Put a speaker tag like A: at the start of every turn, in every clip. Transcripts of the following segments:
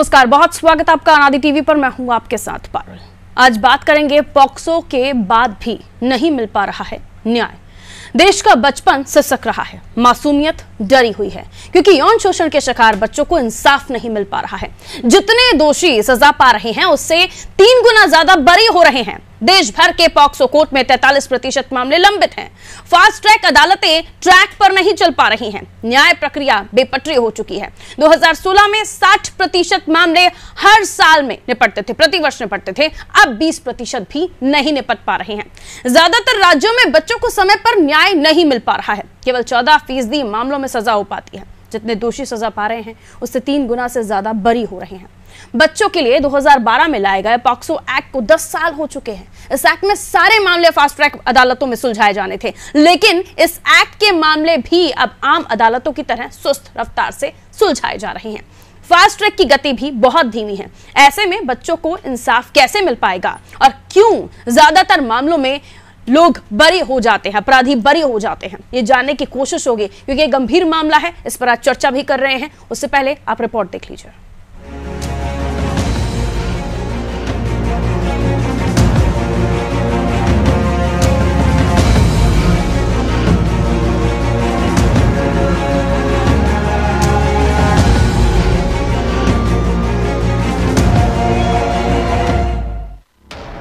A: नमस्कार, बहुत स्वागत आपका अनादि टीवी पर। मैं हूं आपके साथ पारुल। आज बात करेंगे पॉक्सो के बाद भी नहीं मिल पा रहा है न्याय। देश का बचपन सिसक रहा है, मासूमियत डरी हुई है क्योंकि यौन शोषण के शिकार बच्चों को इंसाफ नहीं मिल पा रहा है। जितने दोषी सजा पा रहे हैं उससे 3 गुना ज्यादा बरी हो रहे हैं। देश भर के पॉक्सो कोर्ट में 43% मामले लंबित हैं। फास्ट ट्रैक अदालतें ट्रैक पर नहीं चल पा रही हैं। न्याय प्रक्रिया बेपटरी हो चुकी है। 2016 में 60% मामले हर साल में निपटते थे, प्रतिवर्ष निपटते थे। अब 20% भी नहीं निपट पा रहे हैं। ज्यादातर राज्यों में बच्चों को समय पर न्याय नहीं मिल पा रहा है। केवल 14% मामलों में सजा हो पाती है। जितने दोषी सजा पा रहे हैं उससे 3 गुना से ज्यादा बरी हो रहे हैं। बच्चों के लिए 2012 में लाए गए पॉक्सो एक्ट को 10 साल हो चुके हैं। इस एक्ट में सारे मामले फास्ट ट्रैक अदालतों में सुलझाए जाने थे, लेकिन इस एक्ट के मामले भी अब आम अदालतों की तरह सुस्त रफ्तार से सुलझाए जा रहे हैं। फास्ट ट्रैक की गति भी बहुत धीमी है। ऐसे में बच्चों को इंसाफ कैसे मिल पाएगा और क्यों ज्यादातर मामलों में लोग बरी हो जाते हैं, अपराधी बरी हो जाते हैं, ये जानने की कोशिश होगी क्योंकि एक गंभीर मामला है। इस पर आज चर्चा भी कर रहे हैं। उससे पहले आप रिपोर्ट देख लीजिए।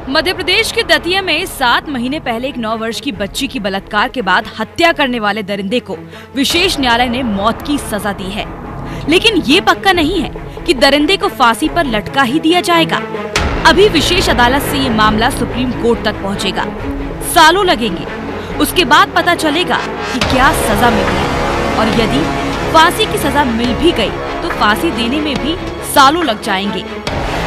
B: मध्य प्रदेश के दतिया में 7 महीने पहले एक 9 वर्ष की बच्ची की बलात्कार के बाद हत्या करने वाले दरिंदे को विशेष न्यायालय ने मौत की सजा दी है। लेकिन ये पक्का नहीं है कि दरिंदे को फांसी पर लटका ही दिया जाएगा। अभी विशेष अदालत से ये मामला सुप्रीम कोर्ट तक पहुंचेगा। सालों लगेंगे, उसके बाद पता चलेगा कि क्या सजा मिली है। और यदि फांसी की सजा मिल भी गई तो फांसी देने में भी सालों लग जाएंगे।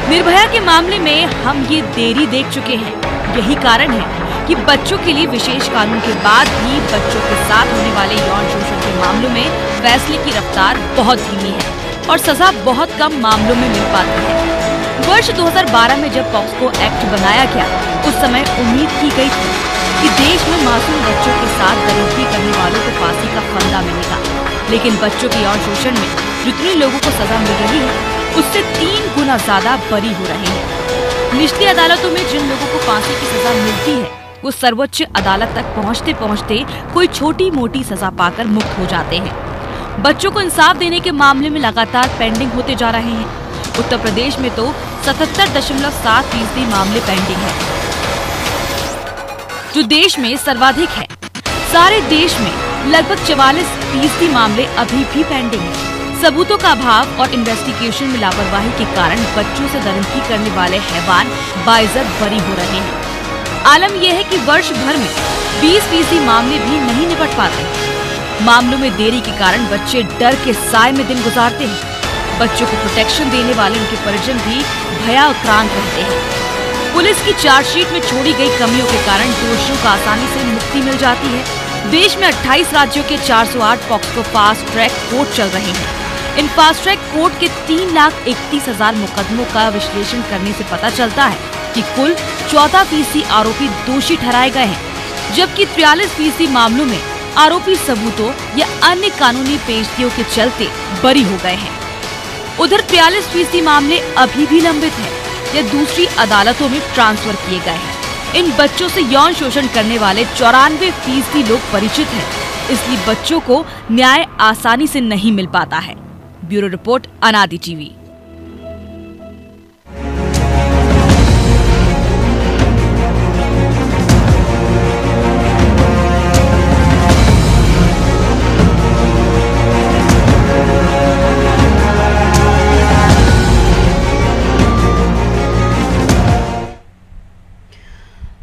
B: निर्भया के मामले में हम ये देरी देख चुके हैं। यही कारण है कि बच्चों के लिए विशेष कानून के बाद भी बच्चों के साथ होने वाले यौन शोषण के मामलों में फैसले की रफ्तार बहुत धीमी है और सजा बहुत कम मामलों में मिल पाती है। वर्ष 2012 में जब पॉक्सो एक्ट बनाया गया, उस समय उम्मीद की गई थी कि देश में मासूम बच्चों के साथ दरिंदगी करने वालों को फांसी का फंदा मिलेगा। लेकिन बच्चों के यौन शोषण में जितने लोगों को सजा मिल रही है उससे 3 गुना ज्यादा बरी हो रहे हैं। निचली अदालतों में जिन लोगों को फांसी की सजा मिलती है वो सर्वोच्च अदालत तक पहुंचते पहुंचते कोई छोटी मोटी सजा पाकर मुक्त हो जाते हैं। बच्चों को इंसाफ देने के मामले में लगातार पेंडिंग होते जा रहे हैं। उत्तर प्रदेश में तो 77.7% मामले पेंडिंग है, जो देश में सर्वाधिक है। सारे देश में लगभग 44% मामले अभी भी पेंडिंग है। सबूतों का अभाव और इन्वेस्टिगेशन में लापरवाही के कारण बच्चों से दरिंदगी करने वाले हैवान बाइज्जत बरी हो रहे हैं। आलम यह है कि वर्ष भर में 20% मामले भी नहीं निपट पाते। मामलों में देरी के कारण बच्चे डर के साए में दिन गुजारते हैं। बच्चों को प्रोटेक्शन देने वाले उनके परिजन भी भयाक्रांत रहते हैं। पुलिस की चार्जशीट में छोड़ी गई कमियों के कारण दोषियों को आसानी से मुक्ति मिल जाती है। देश में 28 राज्यों के 408 पॉक्सो फास्ट ट्रैक कोर्ट चल रहे हैं। इन फास्ट ट्रैक कोर्ट के 3,31,000 मुकदमों का विश्लेषण करने से पता चलता है कि कुल 14% आरोपी दोषी ठहराए गए हैं, जबकि 43% मामलों में आरोपी सबूतों या अन्य कानूनी पेशगियों के चलते बरी हो गए हैं। उधर 43% मामले अभी भी लंबित हैं या दूसरी अदालतों में ट्रांसफर किए गए हैं। इन बच्चों से यौन शोषण करने वाले 94% लोग परिचित हैं, इसलिए बच्चों को न्याय आसानी से नहीं मिल पाता है। ब्यूरो रिपोर्ट, अनादि टीवी।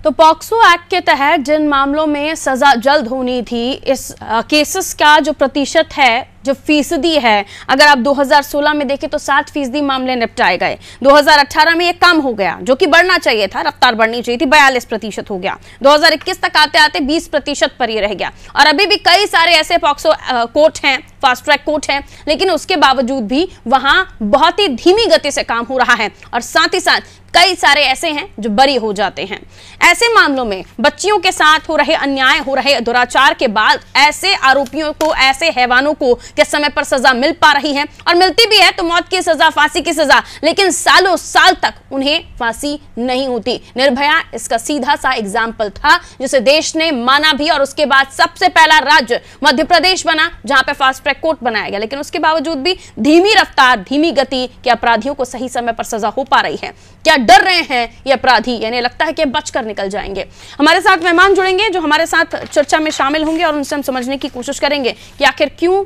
A: तो पॉक्सो एक्ट के तहत जिन मामलों में सजा जल्द होनी थी, इस केसेस का जो प्रतिशत है, जो फीसदी है, अगर आप 2016 में देखें तो 60% मामले निपटाए गए। 2018 में ये कम हो गया, जो कि बढ़ना चाहिए था, रफ्तार बढ़नी चाहिए थी, 42% हो गया। 2021 तक आते आते 20% पर ये रह गया। और अभी भी कई सारे ऐसे पॉक्सो कोर्ट हैं, फास्ट ट्रैक कोर्ट हैं, लेकिन उसके बावजूद भी वहां बहुत ही धीमी गति से काम हो रहा है। और साथ ही साथ कई सारे ऐसे हैं जो बरी हो जाते हैं। ऐसे मामलों में बच्चियों के साथ हो रहे अन्याय, हो रहे दुराचार के बाद ऐसे आरोपियों को, ऐसे हैवानों को क्या समय पर सजा मिल पा रही है? और मिलती भी है तो मौत की सजा, फांसी की सजा, लेकिन सालों साल तक उन्हें फांसी नहीं होती। निर्भया इसका सीधा सा एग्जाम्पल था जिसे देश ने माना भी, और उसके बाद सबसे पहला राज्य मध्य प्रदेश बना जहां पे फास्ट ट्रैक कोर्ट बनाया गया। लेकिन उसके बावजूद भी धीमी रफ्तार, धीमी गति के अपराधियों को सही समय पर सजा हो पा रही है। क्या डर रहे हैं ये अपराधी? यानी लगता है कि बचकर निकल जाएंगे। हमारे साथ मेहमान जुड़ेंगे जो हमारे साथ चर्चा में शामिल होंगे और उनसे हम समझने की कोशिश करेंगे कि आखिर क्यों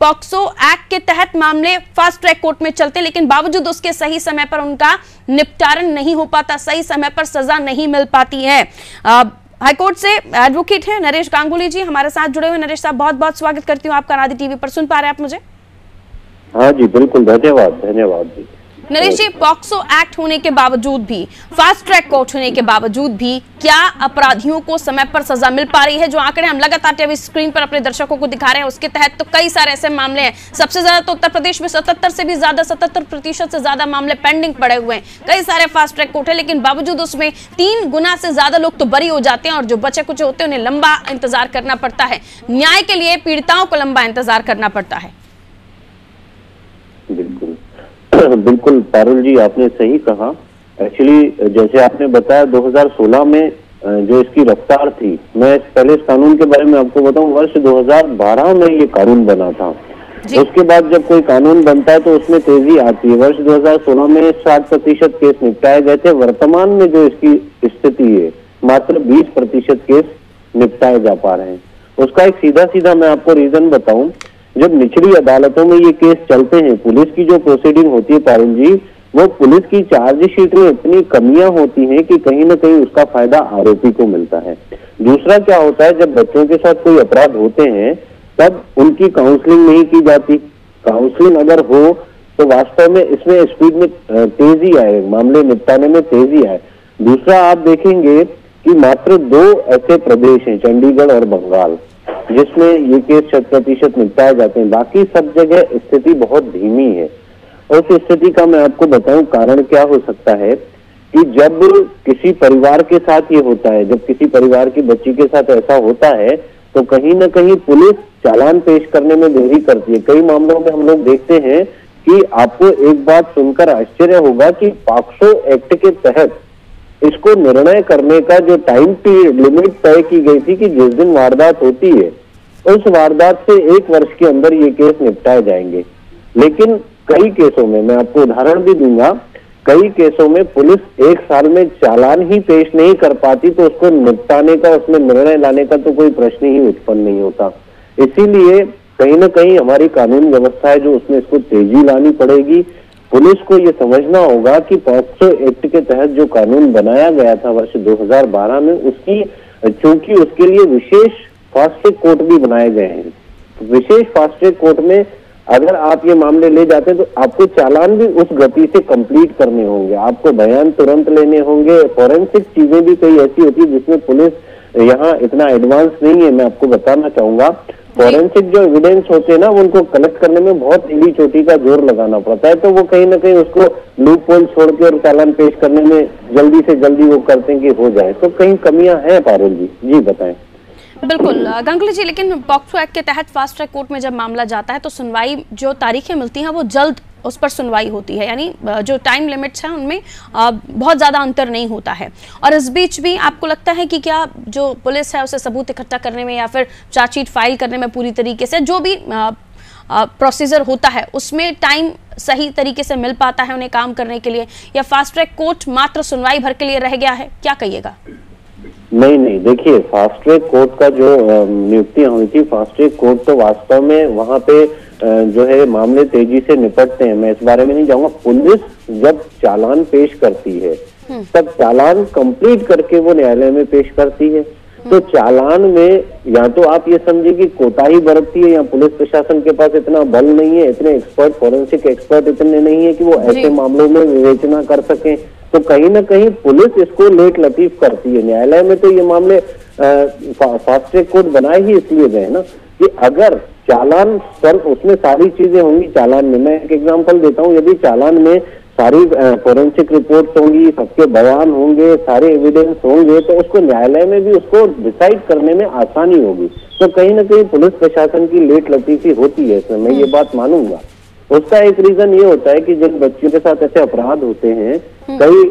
A: पॉक्सो एक्ट के तहत मामले फास्ट ट्रैक कोर्ट में चलते, लेकिन बावजूद उसके सही समय पर उनका निपटारण नहीं हो पाता, सही समय पर सजा नहीं मिल पाती है। हाईकोर्ट से एडवोकेट हैं नरेश गांगुली जी हमारे साथ जुड़े हुए। नरेश साहब, बहुत बहुत स्वागत करती हूँ आपका आदि टीवी पर। सुन पा रहे हैं आप मुझे?
C: हाँ जी, बिल्कुल, धन्यवाद जी।
A: नरेश जी, पॉक्सो एक्ट होने के बावजूद भी, फास्ट ट्रैक कोर्ट होने के बावजूद भी क्या अपराधियों को समय पर सजा मिल पा रही है? जो आंकड़े हम लगातार टीवी स्क्रीन पर अपने दर्शकों को दिखा रहे हैं उसके तहत तो कई सारे ऐसे मामले हैं। सबसे ज्यादा तो उत्तर प्रदेश में 77% से ज्यादा मामले पेंडिंग पड़े हुए हैं। कई सारे फास्ट ट्रैक कोर्ट है, लेकिन बावजूद उसमें 3 गुना से ज्यादा लोग तो बरी हो जाते हैं और जो बचे कुछ होते हैं उन्हें लंबा इंतजार करना पड़ता है। न्याय के लिए पीड़िताओं को लंबा इंतजार करना पड़ता है।
C: बिल्कुल पारुल जी, आपने सही कहा। एक्चुअली जैसे आपने बताया 2016 में जो इसकी रफ्तार थी, मैं पहले इस कानून के बारे में आपको बताऊं, वर्ष 2012 में ये कानून बना था। उसके बाद जब कोई कानून बनता है तो उसमें तेजी आती है। वर्ष 2016 में 60% केस निपटाए गए थे। वर्तमान में जो इसकी स्थिति है, मात्र 20% केस निपटाए जा पा रहे हैं। उसका एक सीधा मैं आपको रीजन बताऊं। जब निचली अदालतों में ये केस चलते हैं, पुलिस की जो प्रोसीडिंग होती है पारुल जी, वो पुलिस की चार्जशीट में इतनी कमियां होती हैं कि कहीं ना कहीं उसका फायदा आरोपी को मिलता है। दूसरा क्या होता है, जब बच्चों के साथ कोई अपराध होते हैं तब उनकी काउंसलिंग नहीं की जाती। काउंसलिंग अगर हो तो वास्तव में इसमें स्पीड में तेजी आए, मामले निपटाने में तेजी आए। दूसरा आप देखेंगे कि मात्र 2 ऐसे प्रदेश हैं, चंडीगढ़ और बंगाल, जिसमें ये केस 100% निपटाए जाते हैं। बाकी सब जगह स्थिति बहुत धीमी है। उस स्थिति का मैं आपको बताऊं कारण क्या हो सकता है कि जब किसी परिवार के साथ ये होता है, जब किसी परिवार की बच्ची के साथ ऐसा होता है तो कहीं ना कहीं पुलिस चालान पेश करने में देरी करती है। कई मामलों में हम लोग देखते हैं कि आपको एक बात सुनकर आश्चर्य होगा कि पॉक्सो एक्ट के तहत इसको निर्णय करने का जो टाइम लिमिट तय की गई थी कि जिस दिन वारदात होती है उस वारदात से 1 वर्ष के अंदर ये केस निपटाए जाएंगे। लेकिन कई केसों में, मैं आपको उदाहरण भी दूंगा, कई केसों में पुलिस 1 साल में चालान ही पेश नहीं कर पाती तो उसको निपटाने का, उसमें निर्णय लाने का तो कोई प्रश्न ही उत्पन्न नहीं होता। इसीलिए कहीं ना कहीं हमारी कानून व्यवस्था है जो उसमें इसको तेजी लानी पड़ेगी। पुलिस को ये समझना होगा कि पॉक्सो एक्ट के तहत जो कानून बनाया गया था वर्ष 2012 में, उसकी चूंकि उसके लिए विशेष फास्ट ट्रैक कोर्ट भी बनाए गए हैं। विशेष फास्ट ट्रैक कोर्ट में अगर आप ये मामले ले जाते हैं तो आपको चालान भी उस गति से कंप्लीट करने होंगे, आपको बयान तुरंत लेने होंगे। फॉरेंसिक चीजें भी कई ऐसी होती है जिसमें पुलिस यहाँ इतना एडवांस नहीं है। मैं आपको बताना चाहूंगा, फॉरेंसिक जो एविडेंस होते हैं ना, उनको कलेक्ट करने में बहुत एड़ी चोटी का जोर लगाना पड़ता है। तो वो कहीं ना कहीं उसको लूप होल छोड़ के और चालान पेश करने में जल्दी से जल्दी वो करते हैं कि हो जाए। तो कहीं कमियां हैं पारुल जी। जी बताएं।
A: बिल्कुल गांगुली जी, लेकिन पॉक्सो एक्ट के तहत फास्ट ट्रैक कोर्ट में जब मामला जाता है तो सुनवाई, जो तारीखें मिलती हैं वो जल्द उस पर सुनवाई होती है, यानी जो टाइम लिमिट्स हैं उनमें बहुत ज़्यादा अंतर नहीं होता है। और इस बीच भी आपको लगता है कि क्या जो पुलिस है उसे सबूत इकट्ठा करने में या फिर चार्जशीट फाइल करने में पूरी तरीके से जो भी प्रोसीजर होता है उसमें टाइम सही तरीके से मिल पाता है उन्हें काम करने के लिए, या फास्ट ट्रैक कोर्ट मात्र सुनवाई भर के लिए रह गया है? क्या कहिएगा?
C: नहीं, देखिए, फास्ट ट्रैक कोर्ट का जो नियुक्तियां हुई थी, फास्ट ट्रैक कोर्ट तो वास्तव में वहां पे जो है मामले तेजी से निपटते हैं। मैं इस बारे में नहीं जाऊंगा। पुलिस जब चालान पेश करती है तब चालान कंप्लीट करके वो न्यायालय में पेश करती है। तो चालान में या तो आप ये समझिए कि कोताही बरतती है, या पुलिस प्रशासन के पास इतना बल नहीं है, इतने एक्सपर्ट, फॉरेंसिक एक्सपर्ट इतने नहीं है कि वो ऐसे मामलों में विवेचना कर सकें। तो कहीं ना कहीं पुलिस इसको लेट लतीफ करती है। न्यायालय में तो ये मामले फास्ट ट्रैक कोर्ट बनाए ही इसलिए गए ना कि अगर चालान पर उसमें सारी चीजें होंगी। चालान में मैं एक एग्जांपल देता हूं, यदि चालान में सारी फोरेंसिक रिपोर्ट्स होंगी, सबके बयान होंगे, सारे एविडेंस होंगे, तो उसको न्यायालय में भी उसको डिसाइड करने में आसानी होगी। तो कहीं ना कहीं पुलिस प्रशासन की लेट लतीफी होती है इसमें, मैं ये बात मानूंगा। उसका एक रीजन ये होता है कि जिन बच्चों के साथ ऐसे अपराध होते हैं, कई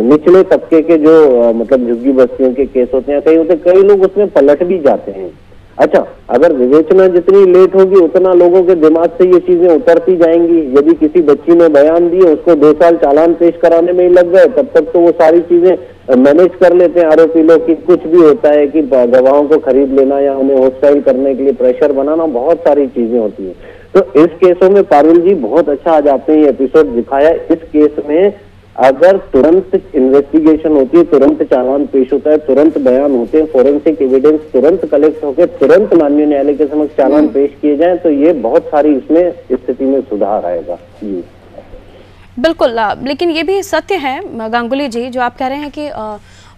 C: निचले तबके के जो मतलब झुग्गी बस्तियों के केस होते हैं, कई लोग उसमें पलट भी जाते हैं। अच्छा, अगर विवेचना जितनी लेट होगी उतना लोगों के दिमाग से ये चीजें उतरती जाएंगी। यदि किसी बच्ची ने बयान दिए, उसको 2 साल चालान पेश कराने में ही लग गए, तब तक तो वो सारी चीजें मैनेज कर लेते हैं आरोपी लोग। कि कुछ भी होता है कि गवाहों को खरीद लेना या उन्हें हॉस्टाइल करने के लिए प्रेशर बनाना, बहुत सारी चीजें होती हैं। तो इस केसों में पारुल जी बहुत अच्छा आज आपने ये एपिसोड दिखाया। इस केस में अगर तुरंत इन्वेस्टिगेशन होती है, तुरंत चालान पेश होता है, तुरंत बयान होते हैं, फोरेंसिक एविडेंस तुरंत कलेक्ट होकर तुरंत माननीय न्यायालय के समक्ष चालान पेश किए जाएं, तो ये बहुत सारी इसमें स्थिति में सुधार आएगा। जी
A: बिल्कुल, लेकिन ये भी सत्य है गांगुली जी जो आप कह रहे हैं कि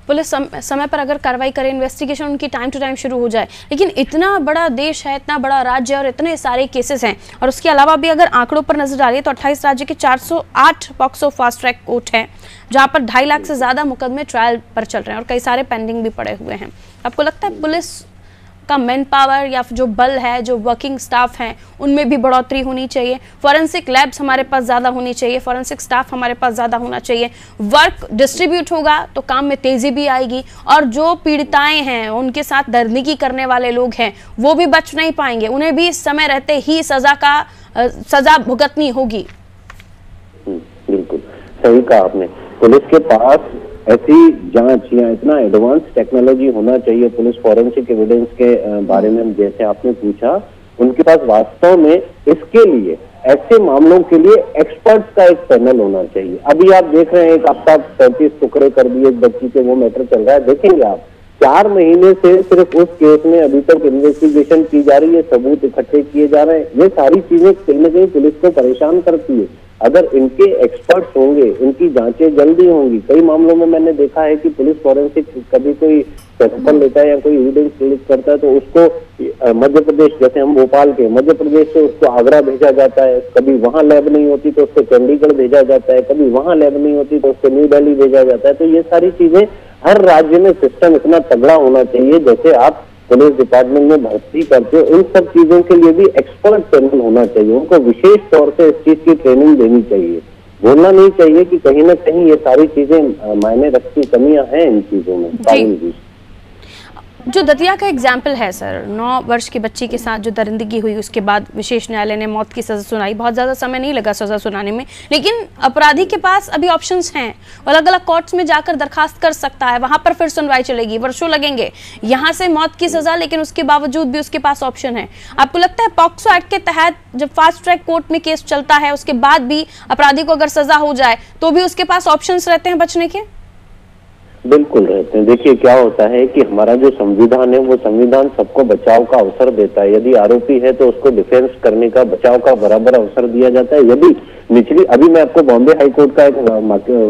A: पुलिस समय पर अगर कार्रवाई करे, इन्वेस्टिगेशन उनकी टाइम टू टाइम शुरू हो जाए, लेकिन इतना बड़ा देश है, इतना बड़ा राज्य और इतने सारे केसेस हैं, और उसके अलावा भी अगर आंकड़ों पर नजर डालिए तो 28 राज्य के 408 पॉक्सो फास्ट ट्रैक कोर्ट हैं, जहां पर 2.5 लाख से ज्यादा मुकदमे ट्रायल पर चल रहे हैं और कई सारे पेंडिंग भी पड़े हुए हैं। आपको लगता है पुलिस का मैन पावर या जो बल है, जो वर्किंग स्टाफ है, उनमें भी बढ़ोतरी होनी चाहिए? फॉरेंसिक लैब्स हमारे पास ज़्यादा होनी चाहिए, फॉरेंसिक स्टाफ हमारे पास ज़्यादा होना चाहिए, वर्क डिस्ट्रीब्यूट होगा तो काम में तेज़ी भी आएगी, और जो पीड़िताएं हैं, उनके साथ दर्दगी करने वाले लोग हैं, वो भी बच नहीं पाएंगे, उन्हें भी समय रहते ही सजा भुगतनी होगी।
C: बिल्कुल सही कहा आपने। पुलिस के पास ऐसी जांच या इतना एडवांस टेक्नोलॉजी होना चाहिए पुलिस फॉरेंसिक एविडेंस के बारे में, जैसे आपने पूछा, उनके पास वास्तव में इसके लिए, ऐसे मामलों के लिए एक्सपर्ट्स का एक पैनल होना चाहिए। अभी आप देख रहे हैं एक हफ्ता 35 टुकड़े कर दिए एक बच्ची के, वो मैटर चल रहा है। देखेंगे आप 4 महीने से सिर्फ उस केस में अभी तक इन्वेस्टिगेशन की जा रही है, सबूत इकट्ठे किए जा रहे हैं। ये सारी चीजें कहीं ना कहीं पुलिस को परेशान करती है। अगर इनके एक्सपर्ट्स होंगे, इनकी जांचें जल्दी होंगी। कई मामलों में मैंने देखा है कि पुलिस फॉरेंसिक कभी कोई सैंपल लेता है या कोई एविडेंस कलेक्ट करता है तो उसको मध्य प्रदेश, जैसे हम भोपाल के, मध्य प्रदेश से उसको आगरा भेजा जाता है, कभी वहां लैब नहीं होती तो उसको चंडीगढ़ भेजा जाता है, कभी वहां लैब नहीं होती तो उसको न्यू दिल्ली भेजा जाता है। तो ये सारी चीजें, हर राज्य में सिस्टम इतना तगड़ा होना चाहिए। जैसे आप पुलिस डिपार्टमेंट में भर्ती करते हो, इन सब चीजों के लिए भी एक्सपर्ट पैनल होना चाहिए। उनको विशेष तौर से इस चीज की ट्रेनिंग देनी चाहिए। बोलना नहीं चाहिए कि कहीं ना कहीं ये सारी चीजें मायने रखती, कमियां हैं इन चीजों में।
A: जो दतिया का एग्जाम्पल है सर, 9 वर्ष की बच्ची के साथ जो दरिंदगी हुई, उसके बाद विशेष न्यायालय ने मौत की सजा सुनाई। बहुत ज़्यादा समय नहीं लगा सजा सुनाने में, लेकिन अपराधी के पास अभी ऑप्शंस हैं, अलग अलग कोर्ट्स में जाकर दरखास्त कर सकता है, वहां पर फिर सुनवाई चलेगी, वर्षों लगेंगे, यहाँ से मौत की सजा, लेकिन उसके बावजूद भी उसके पास ऑप्शन है। आपको लगता है पॉक्सो एक्ट के तहत जब फास्ट ट्रैक कोर्ट में केस चलता है, उसके बाद भी अपराधी को अगर सजा हो जाए तो भी उसके पास ऑप्शंस रहते हैं बचने के?
C: बिल्कुल रहते हैं। देखिए क्या होता है कि हमारा जो संविधान है, वो संविधान सबको बचाव का अवसर देता है। यदि आरोपी है तो उसको डिफेंस करने का, बचाव का बराबर अवसर दिया जाता है। यदि निचली, अभी मैं आपको बॉम्बे हाई कोर्ट का एक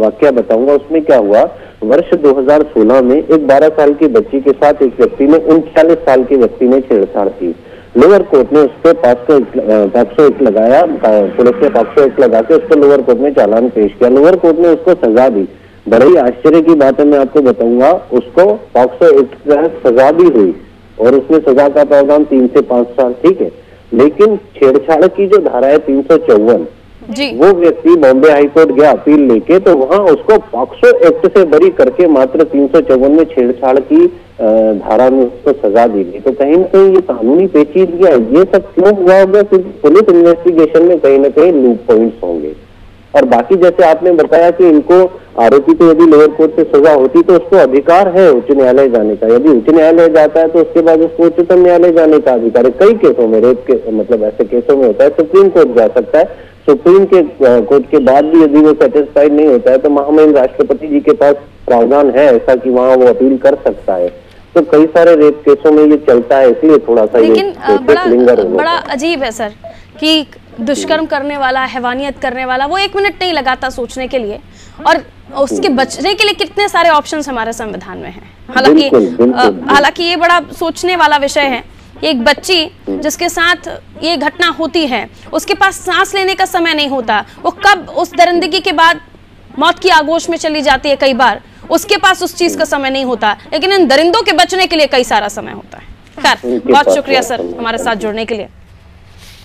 C: वाकया बताऊंगा। उसमें क्या हुआ, वर्ष 2016 में एक 12 साल की बच्ची के साथ एक व्यक्ति ने, 39 साल के व्यक्ति ने छेड़छाड़ की। लोअर कोर्ट ने उस पर पॉक्सो एक्ट लगाया, पुलिस ने पॉक्सो एक्ट लगा के उसको लोअर कोर्ट में चालान पेश किया। लोअर कोर्ट ने उसको सजा दी। बड़े ही आश्चर्य की बात है, मैं आपको बताऊंगा, उसको पॉक्सो एक्ट के तहत सजा भी हुई और उसमें सजा का प्रावधान 3 से 5 साल, ठीक है। लेकिन छेड़छाड़ की जो धारा है 354, वो व्यक्ति बॉम्बे हाई कोर्ट गया अपील लेके, तो वहां उसको पॉक्सो एक्ट से बरी करके मात्र 354 में छेड़छाड़ की धारा में उसको सजा दी गई। तो कहीं ना कहीं ये कानूनी पेचीदगी है। ये सब क्यों हुआ होगा? क्योंकि पुलिस इन्वेस्टिगेशन में कहीं ना कहीं लूप पॉइंट्स होंगे। और बाकी जैसे आपने बताया कि इनको, आरोपी को यदि लोअर कोर्ट से सजा होती तो उसको अधिकार है उच्च न्यायालय जाने का। यदि उच्च न्यायालय जाता है तो उसके बाद उसको उच्चतम न्यायालय जाने का अधिकार है। कई केसों में, रेप के मतलब ऐसे केसों में होता है, सुप्रीम कोर्ट जा सकता है। सुप्रीम के कोर्ट के बाद भी यदि वो सेटिस्फाइड नहीं होता है तो महामहिम राष्ट्रपति जी के पास प्रावधान है ऐसा कि वहाँ वो अपील कर सकता है। तो कई सारे रेप केसों में ये चलता है, इसलिए थोड़ा सा
A: लेकिन बड़ा अजीब है सर कि दुष्कर्म करने वाला, हैवानियत करने वाला, वो 1 मिनट नहीं लगाता सोचने के लिए, और उसके बचने के लिए कितने सारे ऑप्शंस हमारे संविधान में हैं। हालांकि ये बड़ा सोचने वाला विषय है एक बच्ची जिसके साथ ये घटना होती है, उसके पास सांस लेने का समय नहीं होता, वो कब उस दरिंदगी के बाद मौत की आगोश में चली जाती है, कई बार उसके पास उस चीज का समय नहीं होता, लेकिन इन दरिंदों के बचने के लिए कई सारा समय होता है। खैर, बहुत शुक्रिया सर हमारे साथ जुड़ने के लिए।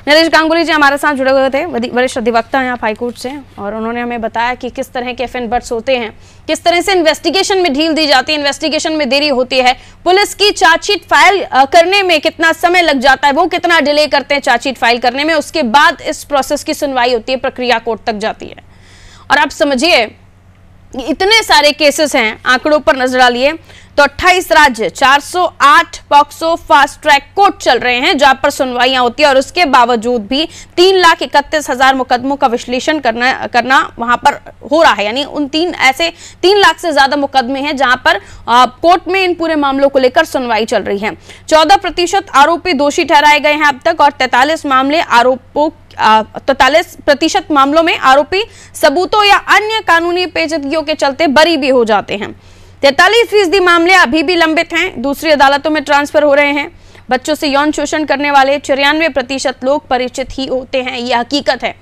A: नरेश गांगुली जी हमारे साथ जुड़े हुए थे, वरिष्ठ अधिवक्ता हैं आप हाईकोर्ट से, और उन्होंने हमें बताया कि किस तरह के एफएन बर्ड्स होते हैं, किस तरह से इन्वेस्टिगेशन में ढील दी जाती है, इन्वेस्टिगेशन में देरी होती है, पुलिस की चार्जशीट फाइल करने में कितना समय लग जाता है, वो कितना डिले करते हैं चार्जशीट फाइल करने में, उसके बाद इस प्रोसेस की सुनवाई होती है, प्रक्रिया कोर्ट तक जाती है। और आप समझिए इतने सारे केसेस हैं, आंकड़ों पर नजर डालिए तो 28 राज्य 408 पॉक्सो फास्ट ट्रैक कोर्ट चल रहे हैं जहां पर सुनवाइयां होती है, और उसके बावजूद भी 3,31,000 मुकदमों का विश्लेषण करना वहां पर हो रहा है। यानी उन 3 लाख से ज्यादा मुकदमे हैं जहां पर कोर्ट में इन पूरे मामलों को लेकर सुनवाई चल रही है। 14% आरोपी दोषी ठहराए गए हैं अब तक, और 43% मामलों में आरोपी सबूतों या अन्य कानूनी पेचीदगियों के चलते बरी भी हो जाते हैं। 43% मामले अभी भी लंबित हैं, दूसरी अदालतों में ट्रांसफर हो रहे हैं। बच्चों से यौन शोषण करने वाले 94% लोग परिचित ही होते हैं। यह हकीकत है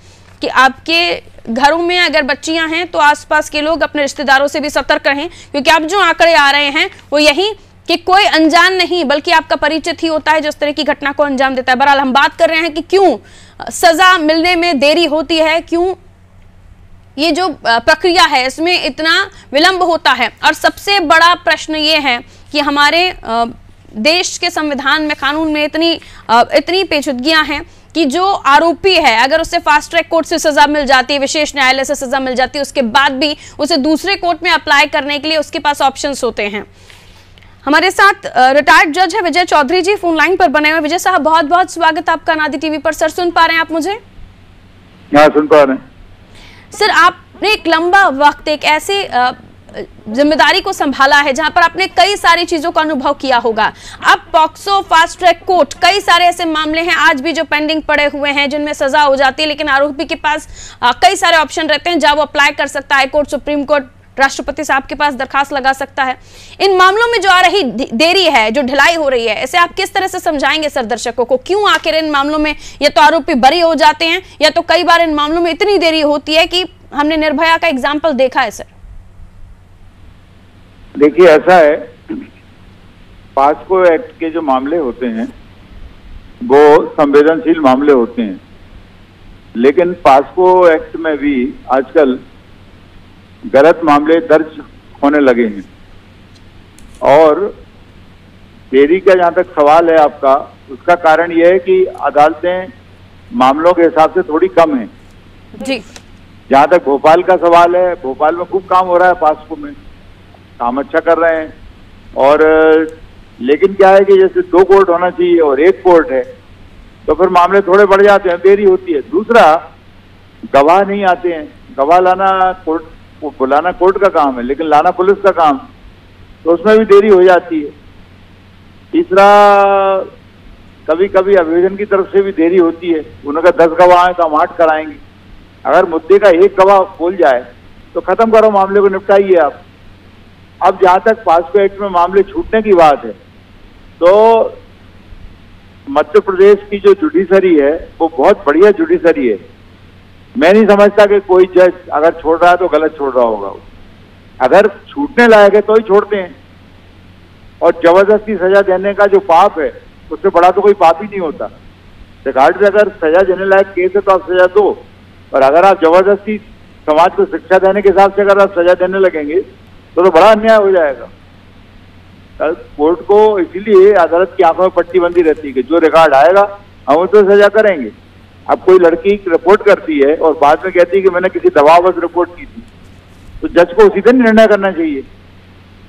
A: कि आपके घरों में अगर बच्चियां हैं तो आसपास के लोग अपने रिश्तेदारों से भी सतर्क रहें, क्योंकि अब जो आंकड़े आ रहे हैं वो यही कि कोई अनजान नहीं बल्कि आपका परिचित ही होता है जो इस तरह की घटना को अंजाम देता है। बहरहाल हम बात कर रहे हैं कि क्यों सजा मिलने में देरी होती है, क्यों ये जो प्रक्रिया है इसमें इतना विलंब होता है, और सबसे बड़ा प्रश्न ये है कि हमारे देश के संविधान में, कानून में इतनी पेचीदगियां हैं कि जो आरोपी है अगर उसे फास्ट ट्रैक कोर्ट से सजा मिल जाती है, विशेष न्यायालय से सजा मिल जाती है, उसके बाद भी उसे दूसरे कोर्ट में अप्लाई करने के लिए उसके पास ऑप्शंस होते हैं। हमारे साथ रिटायर्ड जज है विजय चौधरी जी फोन लाइन पर बने हुए। विजय साहब बहुत बहुत स्वागत आपका अनादि टीवी पर। सर सुन पा रहे हैं आप मुझे?
D: हाँ सुन पा रहे हैं
A: सर। आपने एक लंबा वक्त एक ऐसी जिम्मेदारी को संभाला है जहां पर आपने कई सारी चीजों का अनुभव किया होगा। अब पॉक्सो फास्ट ट्रैक कोर्ट, कई सारे ऐसे मामले हैं आज भी जो पेंडिंग पड़े हुए हैं जिनमें सजा हो जाती है, लेकिन आरोपी के पास कई सारे ऑप्शन रहते हैं जहां वो अप्लाई कर सकता है। हाई कोर्ट, सुप्रीम कोर्ट, राष्ट्रपति साहब के पास दरखास्त लगा सकता है। इन मामलों में जो आ रही देरी है, जो ढिलाई हो रही है, इसे आप किस तरह से समझाएंगे सर दर्शकों को? क्यों आखिर इन मामलों में या तो आरोपी बरी हो जाते हैं या तो कई बार इन मामलों में इतनी देरी होती है कि हमने निर्भया का एग्जाम्पल देखा है सर।
D: देखिए ऐसा है, पॉक्सो एक्ट के जो मामले होते हैं वो संवेदनशील मामले होते हैं, लेकिन पॉक्सो एक्ट में भी आजकल गलत मामले दर्ज होने लगे हैं। और देरी का जहां तक सवाल है आपका, उसका कारण यह है कि अदालतें मामलों के हिसाब से थोड़ी कम हैं
A: जी।
D: जहां तक भोपाल का सवाल है, भोपाल में खूब काम हो रहा है, पॉक्सो में काम अच्छा कर रहे हैं। और लेकिन क्या है कि जैसे 2 कोर्ट होना चाहिए और 1 कोर्ट है, तो फिर मामले थोड़े बढ़ जाते हैं, देरी होती है। दूसरा, गवाह नहीं आते हैं, गवाह लाना कोर्ट, बुलाना कोर्ट का काम है लेकिन लाना पुलिस का काम, तो उसमें भी देरी हो जाती है। तीसरा, कभी कभी अभियोजन की तरफ से भी देरी होती है, उनका 10 गवाह है तो हम 8 कराएंगे। अगर मुद्दे का 1 गवाह बोल जाए तो खत्म करो, मामले को निपटाइए आप। अब जहां तक पॉक्सो एक्ट में मामले छूटने की बात है, तो मध्य प्रदेश की जो जुडिशरी है वो बहुत बढ़िया जुडिशरी है। मैं नहीं समझता कि कोई जज अगर छोड़ रहा है तो गलत छोड़ रहा होगा। अगर छूटने लायक है तो ही छोड़ते हैं, और जबरदस्ती सजा देने का जो पाप है उससे बड़ा तो कोई पाप ही नहीं होता। रिकॉर्ड से अगर सजा देने लायक केस है तो आप सजा दो, और अगर आप जबरदस्ती समाज को शिक्षा देने के हिसाब से अगर आप सजा देने लगेंगे तो बड़ा अन्याय हो जाएगा। कोर्ट को इसीलिए अदालत की आंखों में पट्टी बंदी रहती है कि जो रिकॉर्ड आएगा हम तो सजा करेंगे। अब कोई लड़की रिपोर्ट करती है और बाद में कहती है कि मैंने किसी दबाववश रिपोर्ट की थी, तो जज को उसी दिन निर्णय करना चाहिए।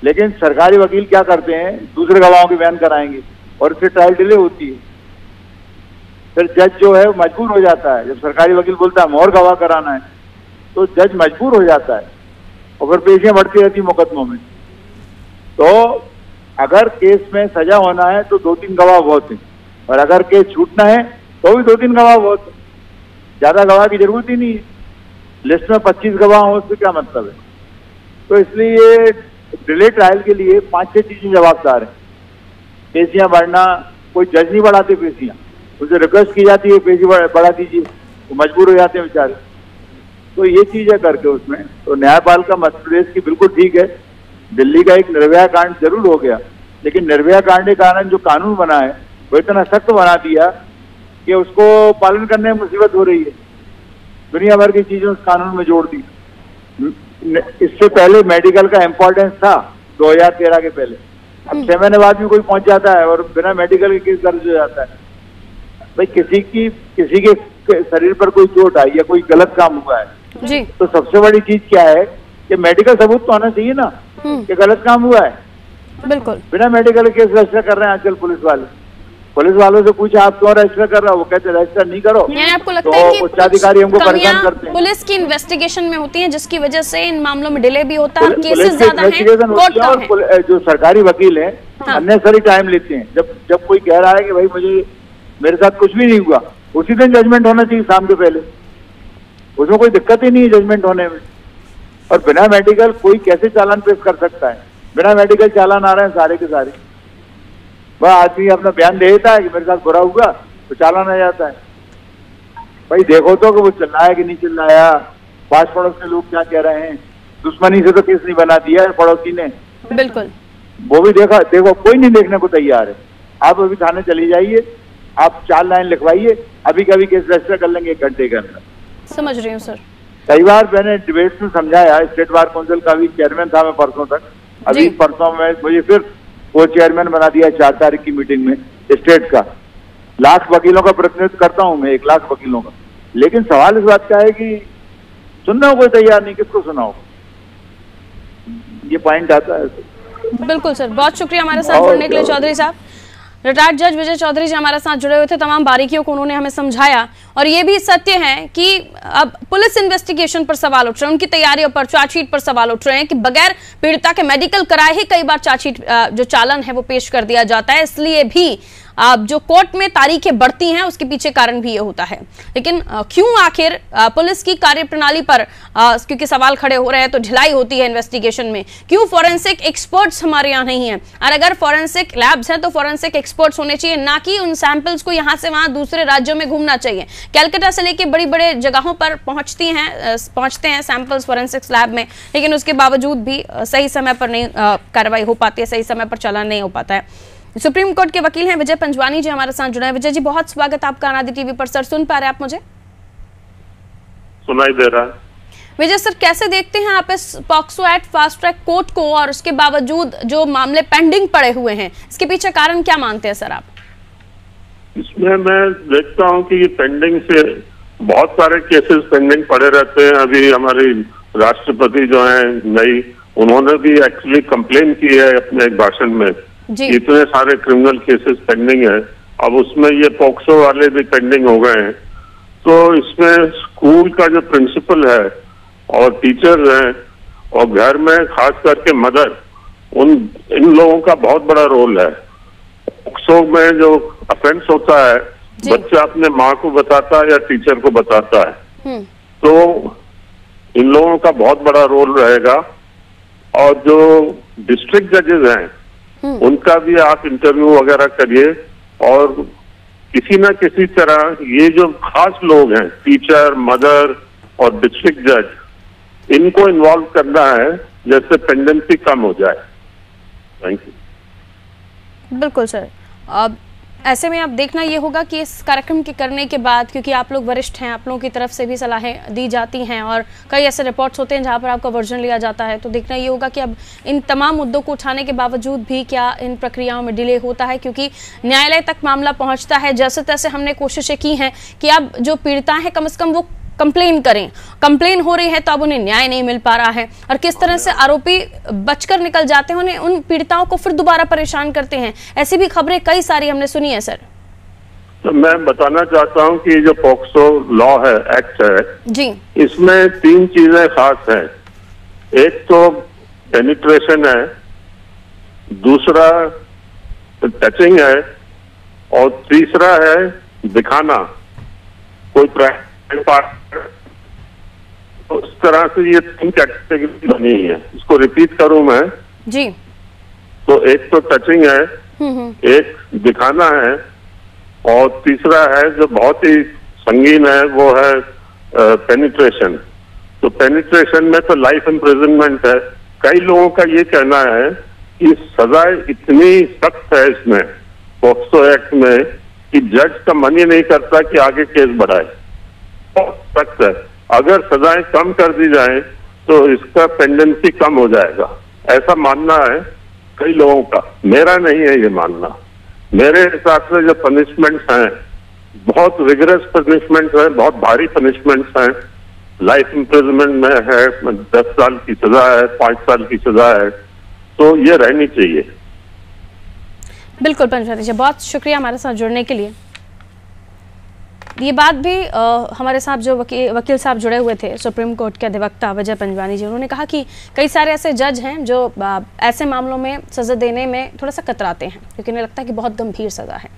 D: लेकिन सरकारी वकील क्या करते हैं, दूसरे गवाहों की बयान कराएंगे और इससे ट्रायल डिले होती है। फिर जज जो है मजबूर हो जाता है, जब सरकारी वकील बोलता है और गवाह कराना है तो जज मजबूर हो जाता है और फिर पेशियां बढ़ती रहती मुकदमों में। तो अगर केस में सजा होना है तो 2-3 गवाह बहुत हैं, और अगर केस छूटना है तो भी 2-3 गवाह बहुत है, ज्यादा गवाह की जरूरत ही नहीं है। लिस्ट में 25 गवाह हो उससे क्या मतलब है? तो इसलिए डिले ट्रायल के लिए 5-6 चीजें जवाबदार है। पेशियां बढ़ना, कोई जज नहीं बढ़ाते पेशियां, उनसे रिक्वेस्ट की जाती है पेशी बढ़ा दीजिए, वो मजबूर हो जाते हैं बेचारे। तो ये चीज है करके उसमें तो न्यायपालिका मध्य प्रदेश की बिल्कुल ठीक है। दिल्ली का एक निर्भया कांड जरूर हो गया, लेकिन निर्भया कांड के कारण जो कानून बना है वो इतना सख्त बना दिया कि उसको पालन करने में मुसीबत हो रही है। दुनिया भर की चीजें उस कानून में जोड़ दी। इससे पहले मेडिकल का इम्पोर्टेंस था 2013 के पहले। अब 6 महीने बाद भी कोई पहुंच जाता है और बिना मेडिकल के केस दर्ज हो जाता है। भाई किसी के शरीर पर कोई चोट आई या कोई गलत काम हुआ है
A: जी,
D: तो सबसे बड़ी चीज क्या है कि मेडिकल सबूत तो आना चाहिए ना कि गलत काम हुआ है।
A: बिल्कुल।
D: बिना मेडिकल केस रजिस्टर कर रहे हैं आजकल पुलिस वालों से पूछा आप क्यों रजिस्टर कर रहे हो, वो कहते रजिस्टर नहीं करो।
A: आपको लगता
D: तो
A: है कि
D: उच्चाधिकारी हमको परेशान करते हैं।
A: पुलिस की इन्वेस्टिगेशन में होती है जिसकी वजह से इन मामलों में डिले भी होता है, केसेस ज्यादा हैं, कोर्ट कम है।
D: जो सरकारी वकील हैं अननेसेसरी टाइम लेते हैं। जब कोई कह रहा है कि भाई मेरे साथ कुछ भी नहीं हुआ, उसी दिन जजमेंट होना चाहिए शाम के पहले, उसमें कोई दिक्कत ही नहीं है जजमेंट होने में। और बिना मेडिकल कोई कैसे चालान पेश कर सकता है? बिना मेडिकल चालान आ रहे हैं सारे के सारे। वह आदमी अपना बयान दे देता है कि मेरे साथ बुरा हुआ तो चालान आ जाता है। भाई देखो तो कि वो चिल्लाया कि नहीं चिल्लाया, पास पड़ोस के लोग क्या कह रहे हैं। दुश्मनी से तो केस नहीं बना दिया है पड़ोसी ने,
A: बिल्कुल।
D: वो भी देखो कोई नहीं देखने को तैयार है। आप अभी थाने चली जाइए, आप 4 लाइन लिखवाइए, अभी कभी केस रजिस्टर कर लेंगे 1 घंटे के अंदर।
A: समझ रही हूँ सर।
D: कई बार मैंने डिबेट्स में समझाया, स्टेट बार काउंसिल का भी चेयरमैन था मैं परसों तक। अभी परसों में मुझे फिर वो चेयरमैन बना दिया 4 तारीख की मीटिंग में स्टेट का। लाख वकीलों का प्रतिनिधित्व करता हूं मैं, 1 लाख वकीलों का। लेकिन सवाल इस बात का है कि सुनने को कोई तैयार नहीं, किसको सुनाओ? ये पॉइंट आता है।
A: बिल्कुल सर, बहुत शुक्रिया हमारे साथ जुड़ने के लिए चौधरी साहब। रिटायर्ड जज विजय चौधरी जी हमारे साथ जुड़े हुए थे, तमाम बारीकियों को उन्होंने हमें समझाया। और ये भी सत्य है कि अब पुलिस इन्वेस्टिगेशन पर सवाल उठ रहे हैं, उनकी तैयारियों पर, चार्जशीट पर सवाल उठ रहे हैं कि बगैर पीड़िता के मेडिकल कराए ही कई बार चार्जशीट जो चालन है वो पेश कर दिया जाता है। इसलिए भी जो कोर्ट में तारीखें बढ़ती हैं उसके पीछे कारण भी ये होता है। लेकिन क्यों आखिर पुलिस की कार्यप्रणाली पर क्योंकि सवाल खड़े हो रहे हैं तो ढिलाई होती है इन्वेस्टिगेशन में? क्यों फॉरेंसिक एक्सपर्ट्स हमारे यहाँ नहीं हैं? और अगर फॉरेंसिक लैब्स हैं तो फॉरेंसिक एक्सपर्ट्स होने चाहिए, ना कि उन सैंपल्स को यहाँ से वहाँ दूसरे राज्यों में घूमना चाहिए। कैलकाटा से लेके बड़ी बड़े जगहों पर पहुँचते हैं सैंपल्स फॉरेंसिक्स लैब में, लेकिन उसके बावजूद भी सही समय पर नहीं कार्रवाई हो पाती है, सही समय पर चालान नहीं हो पाता है। सुप्रीम कोर्ट के वकील हैं विजय पंजवानी जी हमारे साथ जुड़े हैं। विजय जी, बहुत स्वागत आपका अनादि टीवी पर। सर, सुन पा रहे हैं आप मुझे?
E: सुनाई दे रहा है।
A: विजय सर, कैसे देखते हैं आप इस POCSO act fast track court को, और उसके बावजूद जो मामले पेंडिंग पड़े हुए हैं, इसके पीछे कारण क्या मानते हैं सर आप?
E: इसमें मैं देखता हूं कि पेंडिंग से बहुत सारे केसेस पेंडिंग पड़े रहते हैं। अभी हमारी राष्ट्रपति जो है नई, उन्होंने भी एक्चुअली कंप्लेन की है अपने एक भाषण में, इतने सारे क्रिमिनल केसेस पेंडिंग है। अब उसमें ये पॉक्सो वाले भी पेंडिंग हो गए हैं। तो इसमें स्कूल का जो प्रिंसिपल है और टीचर्स हैं और घर में खास करके मदर, इन लोगों का बहुत बड़ा रोल है। पॉक्सो में जो ऑफेंस होता है, बच्चा अपने माँ को बताता है या टीचर को बताता है, तो इन लोगों का बहुत बड़ा रोल रहेगा। और जो डिस्ट्रिक्ट जजेस हैं उनका भी आप इंटरव्यू वगैरह करिए, और किसी ना किसी तरह ये जो खास लोग हैं, टीचर, मदर और डिस्ट्रिक्ट जज, इनको इन्वॉल्व करना है जैसे पेंडेंसी कम हो जाए। Thank you.
A: बिल्कुल सर। अब ऐसे में अब देखना ये होगा कि इस कार्यक्रम के करने के बाद, क्योंकि आप लोग वरिष्ठ हैं, आप लोगों की तरफ से भी सलाहें दी जाती हैं और कई ऐसे रिपोर्ट्स होते हैं जहां पर आपका वर्जन लिया जाता है, तो देखना ये होगा कि अब इन तमाम मुद्दों को उठाने के बावजूद भी क्या इन प्रक्रियाओं में डिले होता है, क्योंकि न्यायालय तक मामला पहुंचता है। जैसे तैसे हमने कोशिशें की हैं कि अब जो पीड़िता है कम से कम वो कंप्लेन करें, कंप्लेन हो रही है तो अब उन्हें न्याय नहीं मिल पा रहा है, और किस तरह से आरोपी बचकर निकल जाते हैं, उन्हें उन पीड़िताओं को फिर दोबारा परेशान करते हैं। ऐसी भी खबरें कई सारी हमने सुनी है सर।
E: तो मैं बताना चाहता हूं कि जो पॉक्सो लॉ है, एक्ट है जी, इसमें 3 चीजें खास हैं। एक तो पेनिट्रेशन है, दूसरा टचिंग है, और तीसरा है दिखाना कोई प्राइवेट पार्ट। तो इस तरह से ये 3 कैटेगरी बनी है। इसको रिपीट करूं मैं जी। तो एक तो टचिंग है, एक दिखाना है और तीसरा है जो बहुत ही संगीन है, वो है पेनिट्रेशन। तो पेनिट्रेशन में तो लाइफ इम्प्रिजनमेंट है। कई लोगों का ये कहना है कि सजाएं इतनी सख्त है इसमें पॉक्सो एक्ट में कि जज का मन ही नहीं करता कि आगे केस बढ़ाए। बहुत सख्त है। अगर सजाएं कम कर दी जाए तो इसका पेंडेंसी कम हो जाएगा, ऐसा मानना है कई लोगों का। मेरा नहीं है ये मानना। मेरे हिसाब से जो पनिशमेंट्स हैं बहुत रिगरस पनिशमेंट्स हैं, बहुत भारी पनिशमेंट्स हैं। लाइफ इम्प्रिजनमेंट में है, 10 साल की सजा है, 5 साल की सजा है, तो ये रहनी चाहिए।
A: बिल्कुल पंचवती जी, बहुत शुक्रिया हमारे साथ जुड़ने के लिए। ये बात भी हमारे साथ जो वकील साहब जुड़े हुए थे, सुप्रीम कोर्ट के अधिवक्ता विजय पंजवानी जी, उन्होंने कहा कि कई सारे ऐसे जज हैं जो ऐसे मामलों में सज़ा देने में थोड़ा सा कतराते हैं क्योंकि उन्हें लगता है कि बहुत गंभीर सज़ा है।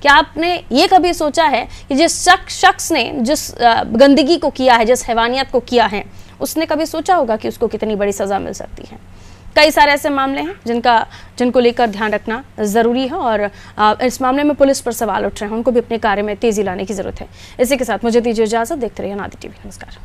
A: क्या आपने ये कभी सोचा है कि जिस शख्स ने जिस गंदगी को किया है, जिस हैवानियत को किया है, उसने कभी सोचा होगा कि उसको कितनी बड़ी सज़ा मिल सकती है? कई सारे ऐसे मामले हैं जिनको लेकर ध्यान रखना ज़रूरी है और इस मामले में पुलिस पर सवाल उठ रहे हैं, उनको भी अपने कार्य में तेज़ी लाने की ज़रूरत है। इसी के साथ मुझे दीजिए इजाज़त। देखते रहिए अनादि टीवी। नमस्कार।